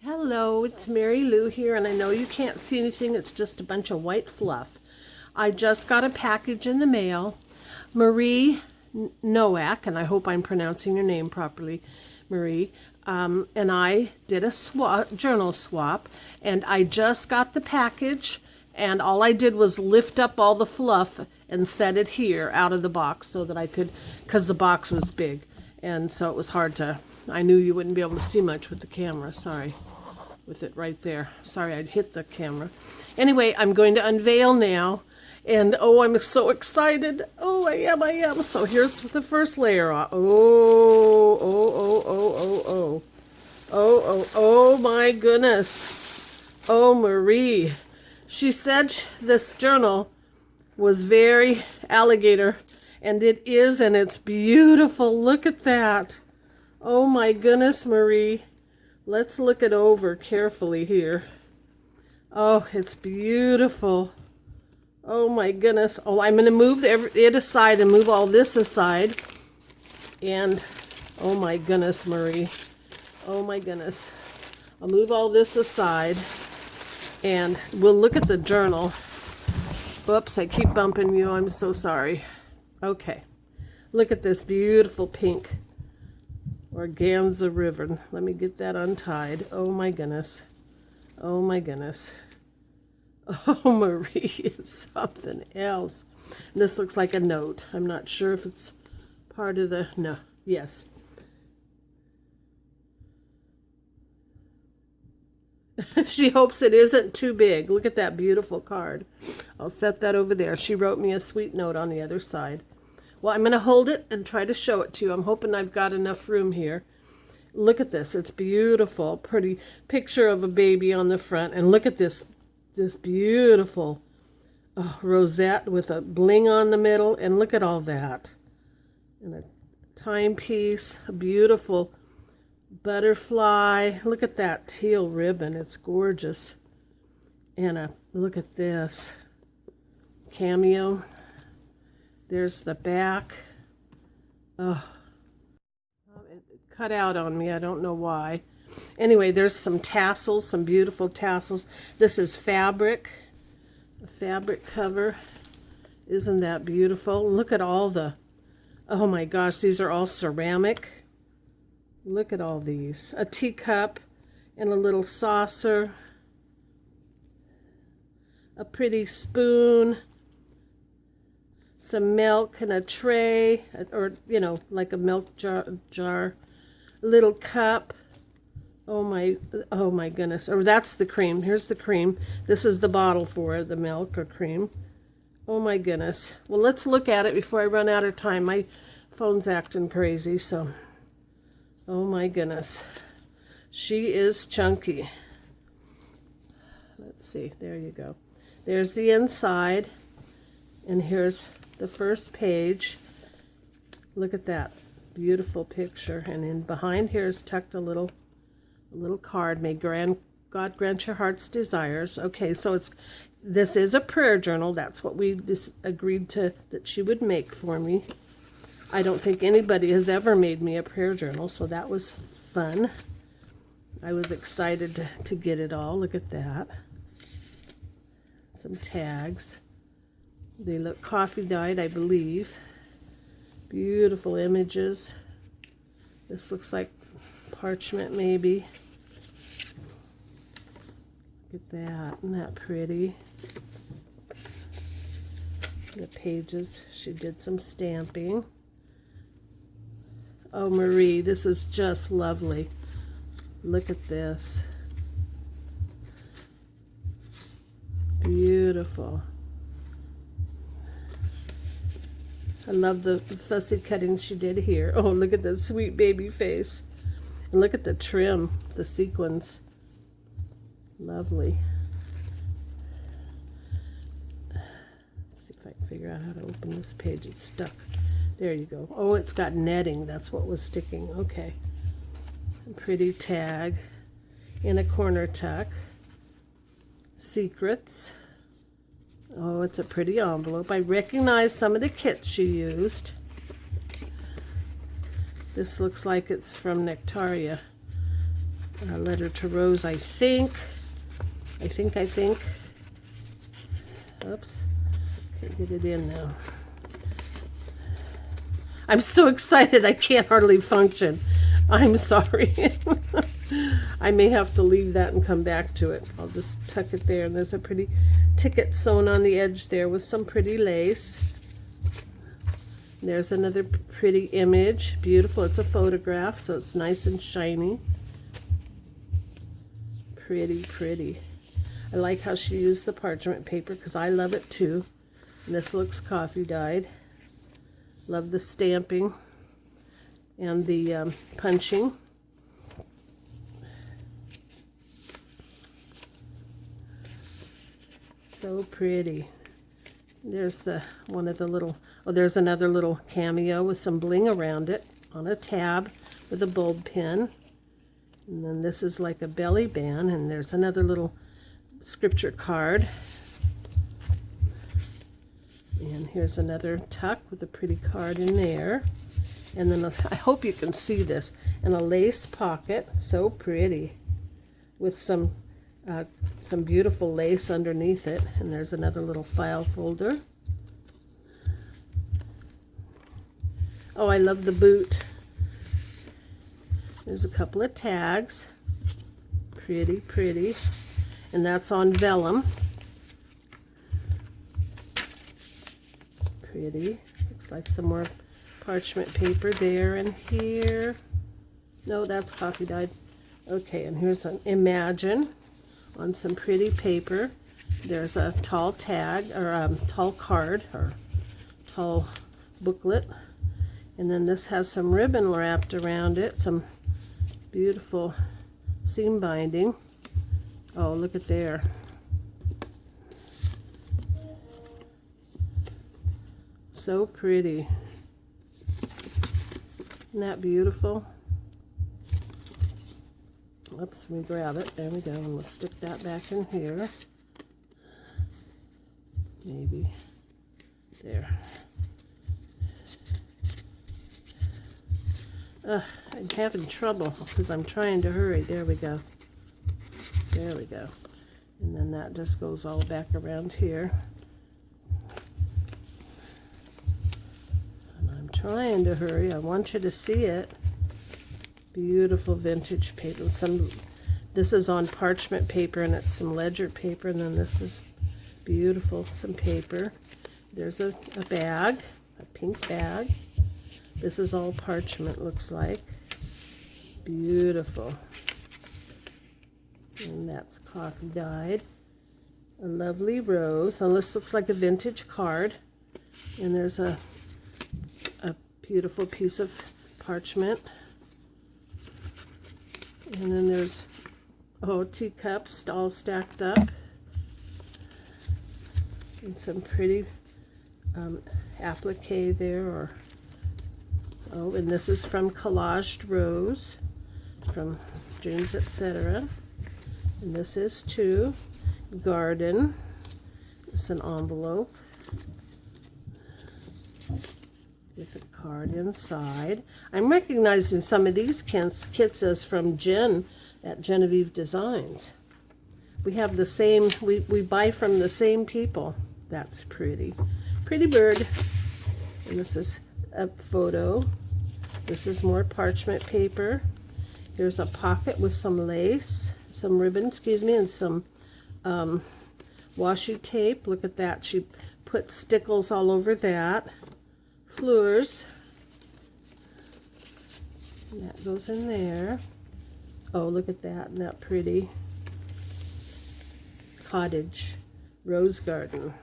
Hello, it's Mary Lou here, and I know you can't see anything. It's just a bunch of white fluff. I just got a package in the mail. Marie Noak, and I hope I'm pronouncing your name properly, Marie, and I did a journal swap, and I just got the package, and all I did was lift up all the fluff and set it here out of the box so that I could, because the box was big, and so it was hard to, I knew you wouldn't be able to see much with the camera, sorry. With it right there. Sorry, I'd hit the camera. Anyway, I'm going to unveil now. And oh, I'm so excited. Oh, I am. So here's the first layer. Oh my goodness. Oh, Marie. She said this journal was very alligator. And it is, and it's beautiful. Look at that. Oh my goodness, Marie. Let's look it over carefully here. Oh, it's beautiful. Oh my goodness. Oh, I'm going to move it aside and move all this aside. And, oh my goodness, Marie. Oh my goodness. I'll move all this aside. And we'll look at the journal. Whoops, I keep bumping you. I'm so sorry. Okay. Look at this beautiful pink organza ribbon. Let me get that untied. Oh my goodness. Oh my goodness. Oh, Marie, it's something else. And this looks like a note. I'm not sure if it's part of the, no, yes. She hopes it isn't too big. Look at that beautiful card. I'll set that over there. She wrote me a sweet note on the other side. Well, I'm going to hold it and try to show it to you. I'm hoping I've got enough room here. Look at this. It's beautiful. Pretty picture of a baby on the front. And look at this beautiful rosette with a bling on the middle. And look at all that. And a timepiece. A beautiful butterfly. Look at that teal ribbon. It's gorgeous. And look at this. Cameo. There's the back. Oh, it cut out on me. I don't know why. Anyway, there's some tassels, some beautiful tassels. This is fabric, a fabric cover. Isn't that beautiful? Look at all the, oh my gosh, these are all ceramic. Look at all these. A teacup and a little saucer. A pretty spoon. Some milk and a tray, or, you know, like a milk jar. A little cup. Oh my goodness. Or that's the cream. Here's the cream. This is the bottle for the milk or cream. Oh my goodness. Well, let's look at it before I run out of time. My phone's acting crazy, so. Oh my goodness. She is chunky. Let's see. There you go. There's the inside. And here's the first page. Look at that beautiful picture. And in behind here is tucked a little card. May God grant your heart's desires. Okay, so this is a prayer journal. That's what we agreed to, that she would make for me. I don't think anybody has ever made me a prayer journal, so that was fun. I was excited to get it all. Look at that. Some tags. They look coffee dyed, I believe. Beautiful images. This looks like parchment, maybe. Look at that. Isn't that pretty? The pages. She did some stamping. Oh, Marie, this is just lovely. Look at this. Beautiful. I love the fussy cutting she did here. Oh, look at the sweet baby face. And look at the trim, the sequins. Lovely. Let's see if I can figure out how to open this page. It's stuck. There you go. Oh, it's got netting. That's what was sticking. Okay. A pretty tag in a corner tuck. Secrets. Oh, it's a pretty envelope. I recognize some of the kits she used. This looks like it's from Nectaria. A letter to Rose, I think. I think. Oops. Can't get it in now. I'm so excited I can't hardly function. I'm sorry. I may have to leave that and come back to it. I'll just tuck it there. And there's a pretty ticket sewn on the edge there with some pretty lace. There's another pretty image. Beautiful. It's a photograph, so it's nice and shiny. Pretty, pretty. I like how she used the parchment paper because I love it too. And this looks coffee dyed. Love the stamping and the punching. So pretty. There's one of the little, oh, there's another little cameo with some bling around it on a tab with a bulb pin. And then this is like a belly band, and there's another little scripture card. And here's another tuck with a pretty card in there. And then I hope you can see this. And a lace pocket, so pretty, with some beautiful lace underneath it. And there's another little file folder. Oh, I love the boot. There's a couple of tags. Pretty, pretty. And that's on vellum. Pretty. Looks like some more parchment paper there and here. No, that's coffee dyed. Okay, and here's an Imagine on some pretty paper. There's a tall tag, or tall card, or tall booklet. And then this has some ribbon wrapped around it, some beautiful seam binding. Oh, look at there. So pretty. Isn't that beautiful? Oops, let me grab it. There we go. And we'll stick that back in here. Maybe. There. I'm having trouble because I'm trying to hurry. There we go. There we go. And then that just goes all back around here. And I'm trying to hurry. I want you to see it. Beautiful vintage paper. This is on parchment paper, and it's some ledger paper, and then this is beautiful, some paper. There's a bag, a pink bag. This is all parchment, looks like. Beautiful. And that's coffee dyed. A lovely rose. And this looks like a vintage card. And there's a beautiful piece of parchment. And then there's, oh, teacups all stacked up. And some pretty applique there, or, oh, and this is from Collaged Rose, from Dreams, etc. And this is too. Garden. It's an envelope with a card inside. I'm recognizing some of these kits as from Jen at Genevieve Designs. We have the same, we buy from the same people. That's pretty. Pretty bird. And this is a photo. This is more parchment paper. Here's a pocket with some lace, some ribbon, excuse me, and some washi tape. Look at that. She put stickles all over that. Fleurs. And that goes in there. Oh, look at that. Isn't that pretty? Cottage. Rose garden.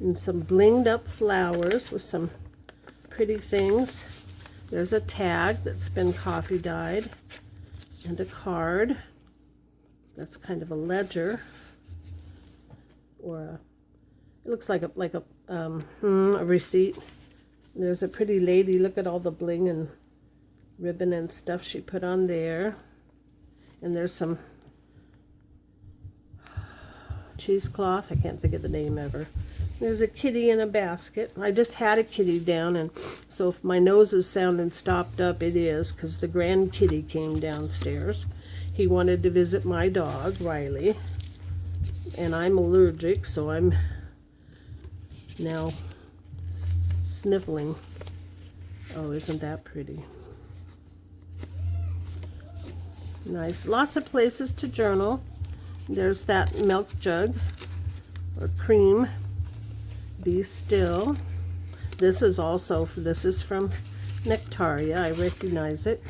And some blinged up flowers with some pretty things. There's a tag that's been coffee dyed. And a card. That's kind of a ledger. Or it looks like a receipt. There's a pretty lady. Look at all the bling and ribbon and stuff she put on there. And there's some cheesecloth. I can't think of the name ever. There's a kitty in a basket. I just had a kitty down, and so if my nose is sounding stopped up, it is because the grand kitty came downstairs. He wanted to visit my dog, Riley, and I'm allergic, so I'm now sniffling. Oh, isn't that pretty? Nice. Lots of places to journal. There's that milk jug or cream. Be still. This is from Nectaria. I recognize it.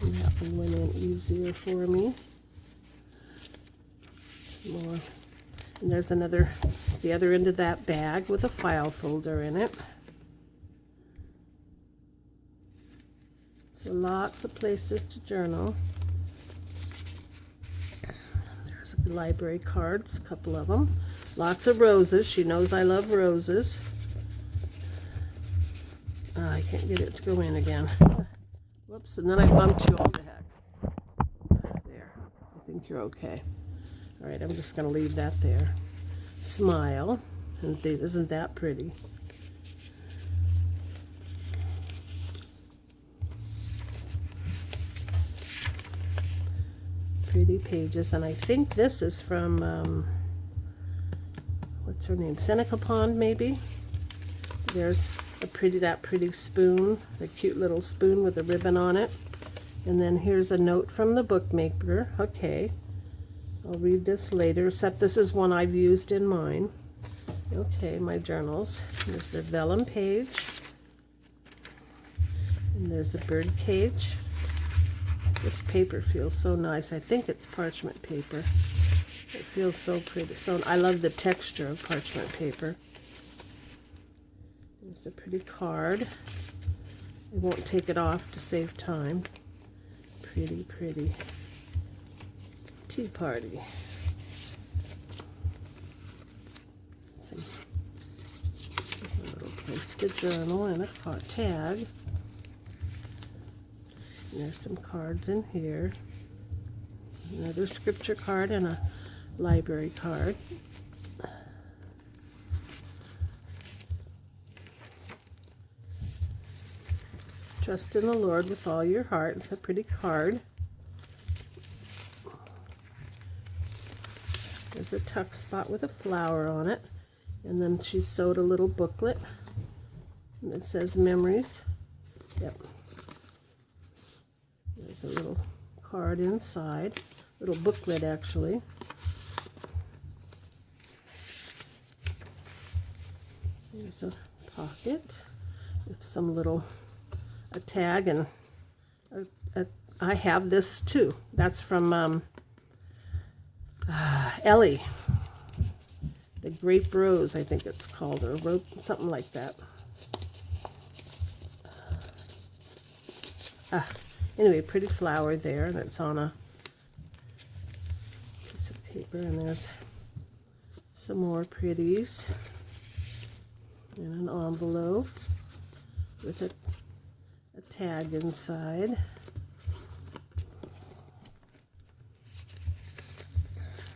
And that one went in easier for me. More. And there's the other end of that bag with a file folder in it. So lots of places to journal. There's library cards, a couple of them. Lots of roses. She knows I love roses. I can't get it to go in again. Whoops, and then I bumped you all to heck. There. I think you're okay. All right, I'm just going to leave that there. Smile. And isn't that pretty? Pretty pages. And I think this is from, what's her name? Seneca Pond, maybe? There's that pretty spoon, the cute little spoon with a ribbon on it. And then here's a note from the bookmaker. Okay. I'll read this later, except this is one I've used in mine. Okay, my journals. There's a vellum page. And there's a bird cage. This paper feels so nice. I think it's parchment paper. It feels so pretty. So I love the texture of parchment paper. There's a pretty card. I won't take it off to save time. Pretty, pretty. Tea party. A little place to journal and a card tag. And there's some cards in here. Another scripture card and a library card. Trust in the Lord with all your heart. It's a pretty card. There's a tuck spot with a flower on it. And then she sewed a little booklet. And it says memories. Yep. There's a little card inside. Little booklet, actually. There's a pocket with some a tag, and I have this too. That's from Ellie. The Grape Rose, I think it's called, or something like that. Anyway, pretty flower there that's on a piece of paper, and there's some more pretties in an envelope with a tag inside.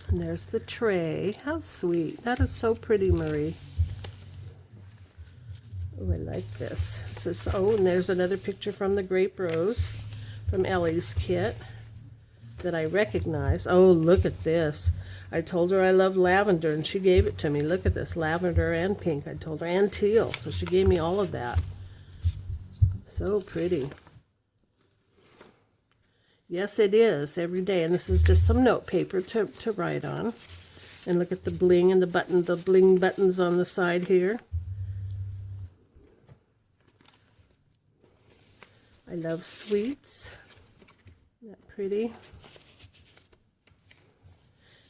And there's the tray. How sweet. That is so pretty, Marie. Oh, I like this. It says, oh, and there's another picture from the Grape Rose from Ellie's kit that I recognize. Oh, look at this. I told her I love lavender, and she gave it to me. Look at this, lavender and pink. I told her, and teal. So she gave me all of that. So pretty. Yes, it is, every day. And this is just some note paper to write on. And look at the bling and the bling buttons on the side here. I love sweets. Isn't that pretty?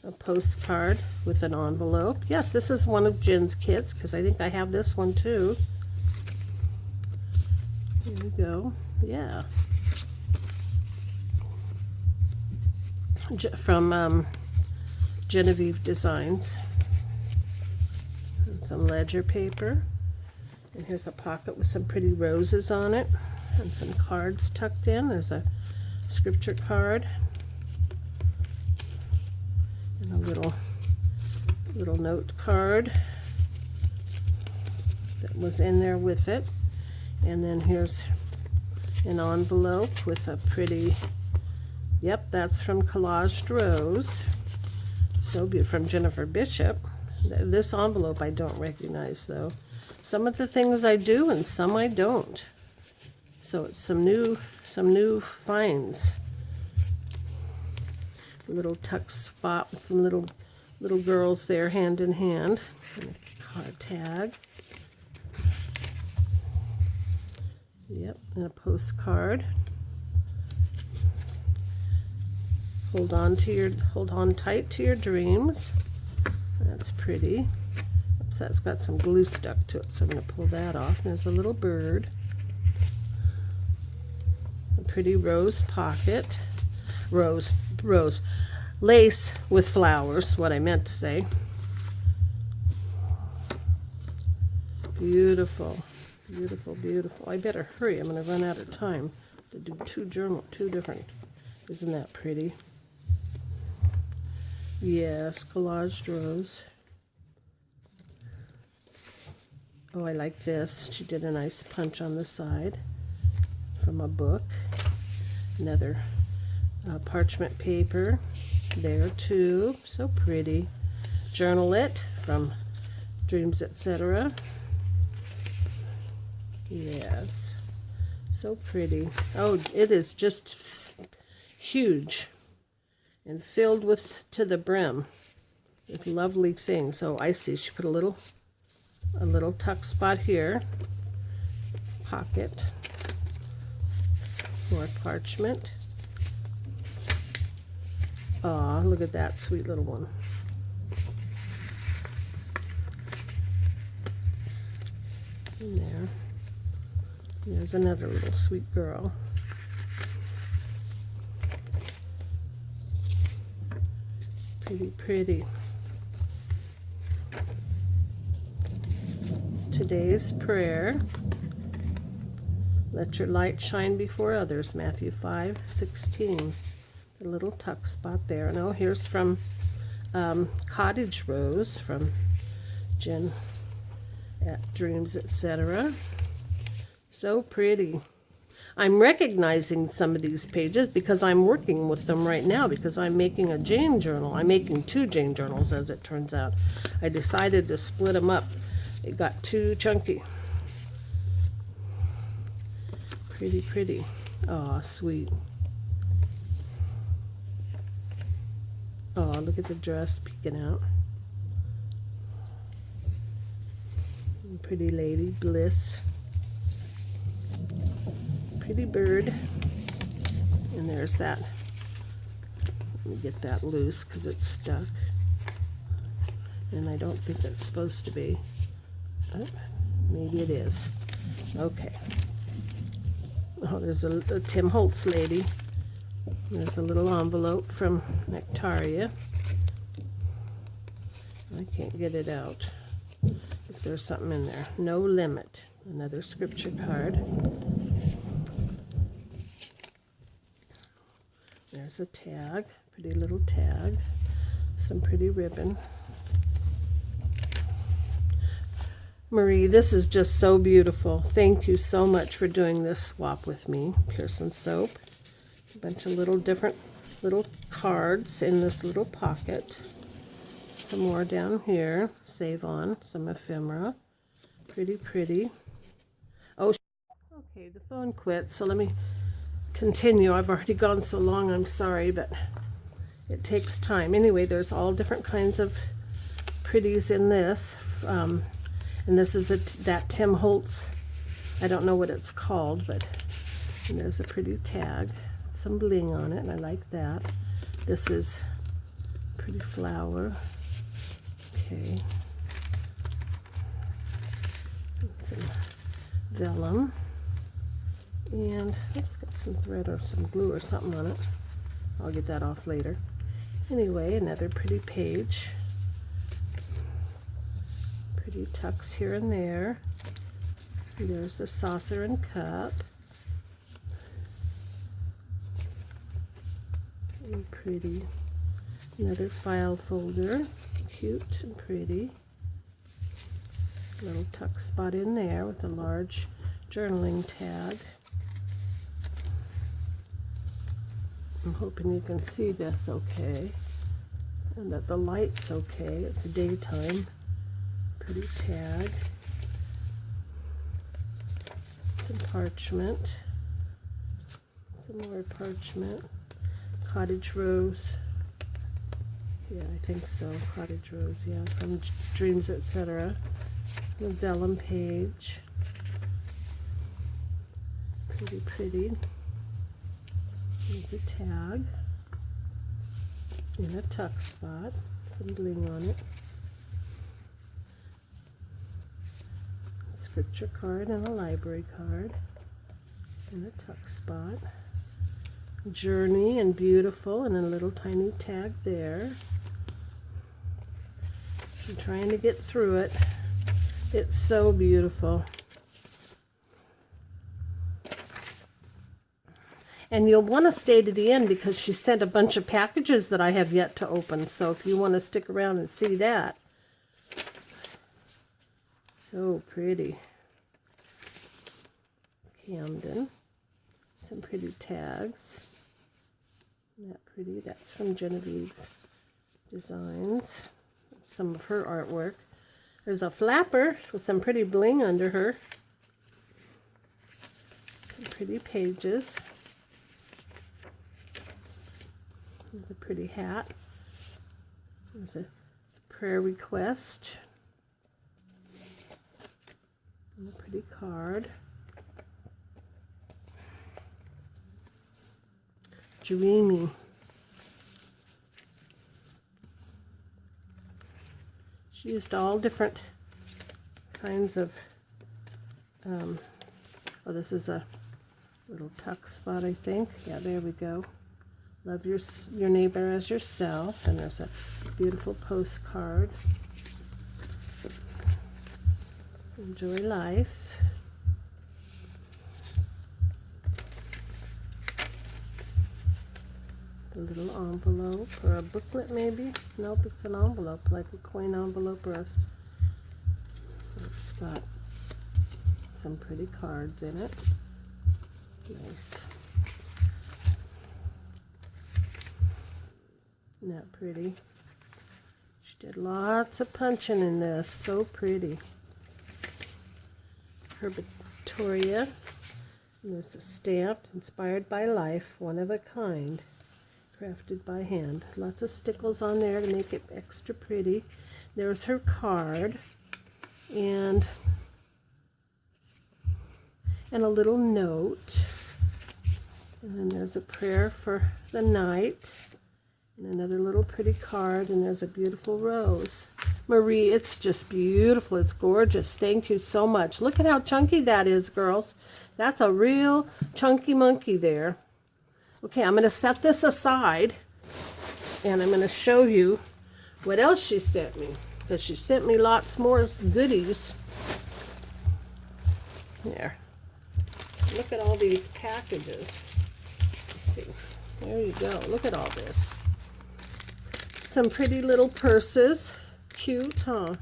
A postcard with an envelope. Yes, this is one of Jen's kits, because I think I have this one too. There we go. Yeah. From Genevieve Designs. And some ledger paper. And here's a pocket with some pretty roses on it. And some cards tucked in. There's a scripture card. And a little note card that was in there with it. And then here's an envelope with a pretty, yep, that's from Collaged Rose. So beautiful, from Jennifer Bishop. This envelope I don't recognize though. Some of the things I do and some I don't. So it's some new finds. A little tuck spot with some little girls there hand in hand. And a card tag. Yep, and a postcard. Hold on tight to your dreams. That's pretty. Oops, that's got some glue stuck to it, so I'm going to pull that off. And there's a little bird. A pretty rose pocket. Rose. Lace with flowers, what I meant to say. Beautiful. Beautiful, beautiful. I better hurry. I'm going to run out of time to do two different. Isn't that pretty? Yes, Collaged Rose. Oh, I like this. She did a nice punch on the side from a book. Another parchment paper there too. So pretty. Journal It from Dreams, etc. Yes, so pretty. Oh, it is just huge and filled with to the brim with lovely things. So I see she put a little tuck spot here, pocket, more parchment. Aw, look at that sweet little one. In there. There's another little sweet girl. Pretty, pretty. Today's prayer. Let your light shine before others. Matthew 5:16. The little tuck spot there. And oh, here's from Cottage Rose from Jen at Dreams, etc. So pretty. I'm recognizing some of these pages because I'm working with them right now because I'm making a Jane journal. I'm making 2 Jane journals, as it turns out. I decided to split them up. It got too chunky. Pretty, pretty. Aw, sweet. Oh, look at the dress peeking out. Pretty lady, Bliss. Pretty bird. And there's that. Let me get that loose because it's stuck. And I don't think that's supposed to be. Oh, maybe it is. Okay. Oh, there's a Tim Holtz lady. There's a little envelope from Nectaria. I can't get it out. If there's something in there. No limit. Another scripture card. There's a tag. Pretty little tag. Some pretty ribbon. Marie, this is just so beautiful. Thank you so much for doing this swap with me. Pearson soap. A bunch of little different little cards in this little pocket. Some more down here. Save on. Some ephemera. Pretty, pretty. Oh, okay, the phone quit, so let me continue. I've already gone so long, I'm sorry, but it takes time. Anyway, there's all different kinds of pretties in this. And this is that Tim Holtz. I don't know what it's called, but and there's a pretty tag. Some bling on it, and I like that. This is pretty flower. Okay. Some vellum. And it's got some thread or some glue or something on it. I'll get that off later. Anyway, another pretty page. Pretty tucks here and there. And there's the saucer and cup. Very pretty. Another file folder. Cute and pretty. Little tuck spot in there with a large journaling tag. I'm hoping you can see this okay, and that the light's okay. It's daytime. Pretty tag. Some parchment. Some more parchment. Cottage rose. Yeah, I think so. Cottage rose, yeah, from Dreams, etc. The vellum page. Pretty, pretty. There's a tag. And a tuck spot. Some bling on it. Scripture card and a library card. And a tuck spot. Journey and beautiful, and a little tiny tag there. I'm trying to get through it. It's so beautiful. And you'll want to stay to the end because she sent a bunch of packages that I have yet to open. So if you want to stick around and see that. So pretty. Camden. Some pretty tags. Isn't that pretty? That's from Genevieve Designs. Some of her artwork. There's a flapper with some pretty bling under her. Some pretty pages. There's a pretty hat. There's a prayer request. And a pretty card. Dreamy. She used all different kinds of, oh, this is a little tuck spot, I think. Yeah, there we go. Love your neighbor as yourself. And there's a beautiful postcard. Enjoy life. A little envelope or a booklet maybe. Nope, it's an envelope, like a coin envelope or a, it's got some pretty cards in it. Nice. Isn't that pretty? She did lots of punching in this. So pretty. Herbatoria. And there's a stamp, inspired by life, one of a kind. Crafted by hand. Lots of stickles on there to make it extra pretty. There's her card. And a little note. And then there's a prayer for the night. And another little pretty card. And there's a beautiful rose. Marie, it's just beautiful. It's gorgeous. Thank you so much. Look at how chunky that is, girls. That's a real chunky monkey there. Okay, I'm going to set this aside, and I'm going to show you what else she sent me, because she sent me lots more goodies. There. Look at all these packages. Let's see. There you go. Look at all this. Some pretty little purses. Cute, huh?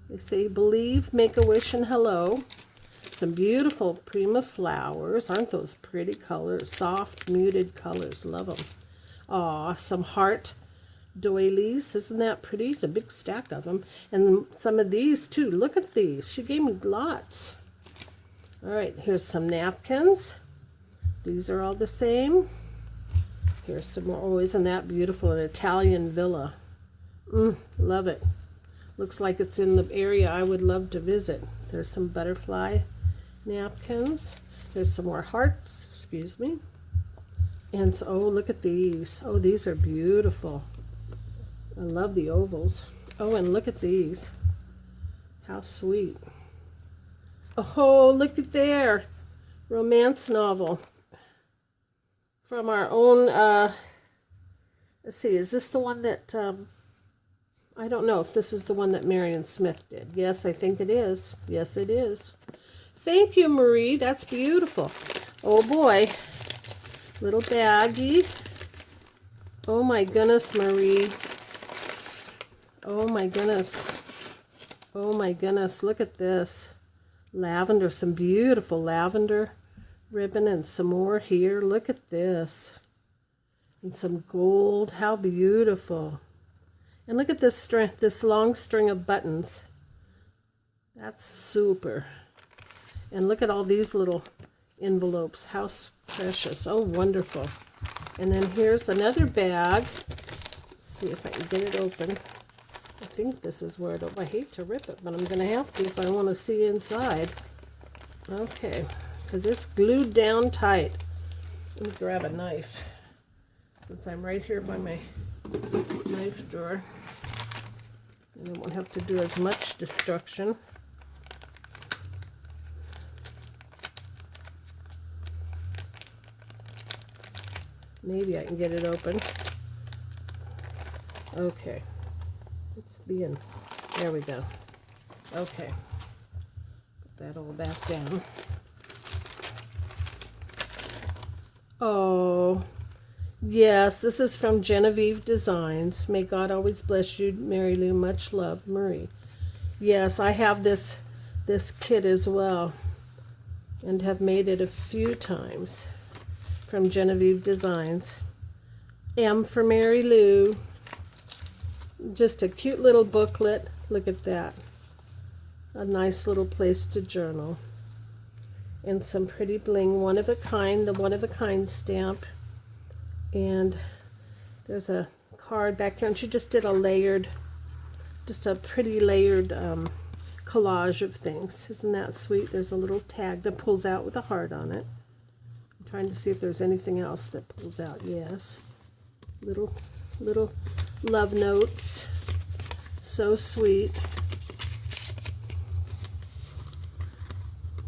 They say, believe, make a wish, and hello. Some beautiful Prima flowers. Aren't those pretty colors? Soft, muted colors. Love them. Aw, some heart doilies. Isn't that pretty? It's a big stack of them. And some of these, too. Look at these. She gave me lots. All right, here's some napkins. These are all the same. Here's some more. Oh, isn't that beautiful? An Italian villa. Love it. Looks like it's in the area I would love to visit. There's some butterfly napkins. There's some more hearts, excuse me. And so, oh, look at these. Oh, these are beautiful. I love the ovals. Oh, and look at these. How sweet. Oh, look at there. Romance novel. From our own, let's see, is this the one that, I don't know if this is the one that Marion Smith did. Yes, I think it is. Yes, it is. Thank you, Marie. That's beautiful. Oh, boy. Little baggie. Oh, my goodness, Marie. Oh, my goodness. Oh, my goodness. Look at this. Lavender. Some beautiful lavender ribbon and some more here. Look at this. And some gold. How beautiful. And look at this long string of buttons. That's super. And look at all these little envelopes. How precious. Oh, wonderful. And then here's another bag. Let's see if I can get it open. I think this is where it. I hate to rip it, but I'm going to have to if I want to see inside. Okay, because it's glued down tight. Let me grab a knife, since I'm right here by my knife drawer. And I won't have to do as much destruction. Maybe I can get it open. Okay. It's being, there we go. Okay. Put that all back down. Oh, yes, this is from Genevieve Designs. May God always bless you, Mary Lou. Much love, Marie. Yes, I have this kit as well, and have made it a few times. From Genevieve Designs. M for Mary Lou. Just a cute little booklet. Look at that. A nice little place to journal. And some pretty bling. One of a kind. The one of a kind stamp. And there's a card back here. And she just did just a pretty layered collage of things. Isn't that sweet? There's a little tag that pulls out with a heart on it. Trying to see if there's anything else that pulls out. Yes. Little love notes. So sweet.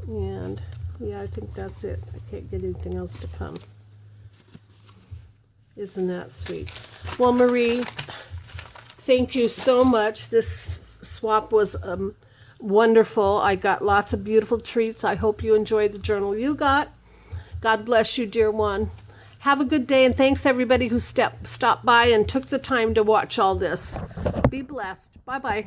And yeah, I think that's it. I can't get anything else to come. Isn't that sweet? Well, Marie, thank you so much. This swap was wonderful. I got lots of beautiful treats. I hope you enjoyed the journal you got. God bless you, dear one. Have a good day, and thanks everybody who stopped by and took the time to watch all this. Be blessed. Bye-bye.